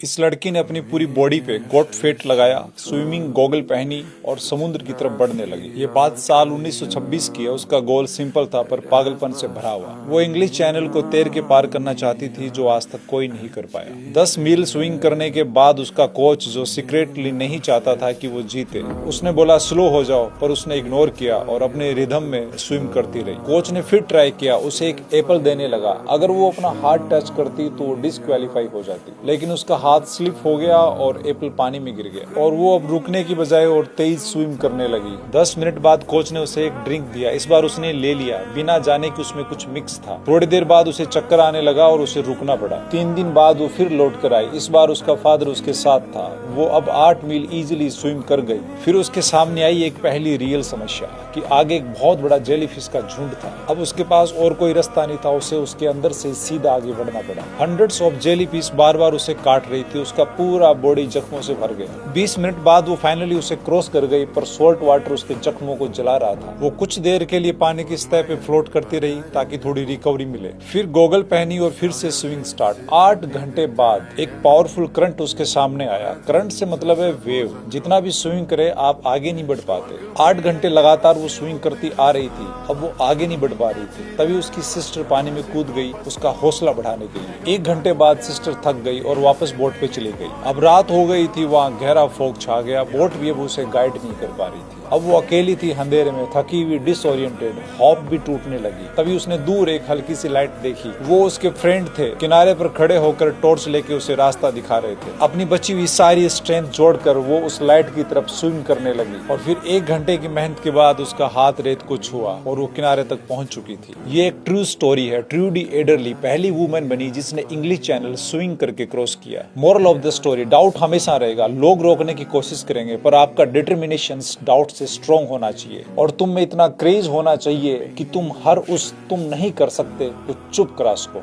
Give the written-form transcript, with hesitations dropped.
इस लड़की ने अपनी पूरी बॉडी पे गोट फेट लगाया, स्विमिंग गॉगल पहनी और समुद्र की तरफ बढ़ने लगी। ये बात साल 1926 की है। उसका गोल सिंपल था पर पागलपन से भरा हुआ। वो इंग्लिश चैनल को तैर के पार करना चाहती थी, जो आज तक कोई नहीं कर पाया। 10 मील स्विंग करने के बाद उसका कोच, जो सीक्रेटली नहीं चाहता था कि वो जीते, उसने बोला स्लो हो जाओ, पर उसने इग्नोर किया और अपने रिदम में स्विम करती रही। कोच ने फिर ट्राई किया, उसे एक एप्पल देने लगा। अगर वो अपना हाथ टच करती तो वो डिस्क्वालीफाई हो जाती, लेकिन उसका हाथ स्लिप हो गया और एप्पल पानी में गिर गया और वो अब रुकने की बजाय और तेज स्विम करने लगी। 10 मिनट बाद कोच ने उसे एक ड्रिंक दिया। इस बार उसने ले लिया, बिना जाने कि उसमें कुछ मिक्स था। थोड़ी देर बाद उसे चक्कर आने लगा और उसे रुकना पड़ा। 3 दिन बाद वो फिर लौट कर आई। इस बार उसका फादर उसके साथ था। वो अब 8 मील इजीली स्विम कर गई। फिर उसके सामने आई एक पहली रियल समस्या कि आगे एक बहुत बड़ा जेलीफिश का झुंड था। अब उसके पास और कोई रास्ता नहीं था, उसे उसके अंदर से सीधा आगे बढ़ना पड़ा। हंड्रेड्स ऑफ जेलीफिश बार बार उसे काट रही थी। उसका पूरा बॉडी जख्मों से भर गया। 20 मिनट बाद वो फाइनली उसे क्रॉस कर गई, पर सॉल्ट वाटर उसके जख्मों को जला रहा था। वो कुछ देर के लिए पानी की सतह पे फ्लोट करती रही ताकि थोड़ी रिकवरी मिले। फिर गॉगल पहनी और फिर से स्विमिंग स्टार्ट। 8 घंटे बाद एक पावरफुल करंट उसके सामने आया। करंट से मतलब है वेव। जितना भी स्विमिंग करे आप आगे नहीं बढ़ पाते। 8 घंटे लगातार वो स्विमिंग करती आ रही थी, अब वो आगे नहीं बढ़ पा रही थी। तभी उसकी सिस्टर पानी में कूद गई, उसका हौसला बढ़ाने के लिए। 1 घंटे बाद सिस्टर थक गई और वापस बोट पे चली गई। अब रात हो गई थी, वहाँ गहरा फॉग छा गया। बोट भी अब उसे गाइड नहीं कर पा रही थी। अब वो अकेली थी अंधेरे में, थकी हुई, डिसओरिएंटेड। हॉप भी टूटने लगी। तभी उसने दूर एक हल्की सी लाइट देखी। वो उसके फ्रेंड थे, किनारे पर खड़े होकर टॉर्च लेके उसे रास्ता दिखा रहे थे। अपनी बची हुई सारी स्ट्रेंथ जोड़कर वो उस लाइट की तरफ स्विम करने लगी और फिर 1 घंटे की मेहनत के बाद उसका हाथ रेत को छुआ और वो किनारे तक पहुंच चुकी थी। ये एक ट्रू स्टोरी है। ट्रूडी एडरली पहली वुमेन बनी जिसने इंग्लिश चैनल स्विंग करके क्रॉस किया। Moral of the story, doubt हमेशा रहेगा। लोग रोकने की कोशिश करेंगे, पर आपका डिटर्मिनेशन डाउट से स्ट्रॉन्ग होना चाहिए और तुम में इतना क्रेज होना चाहिए कि तुम नहीं कर सकते तो चुप करा उसको।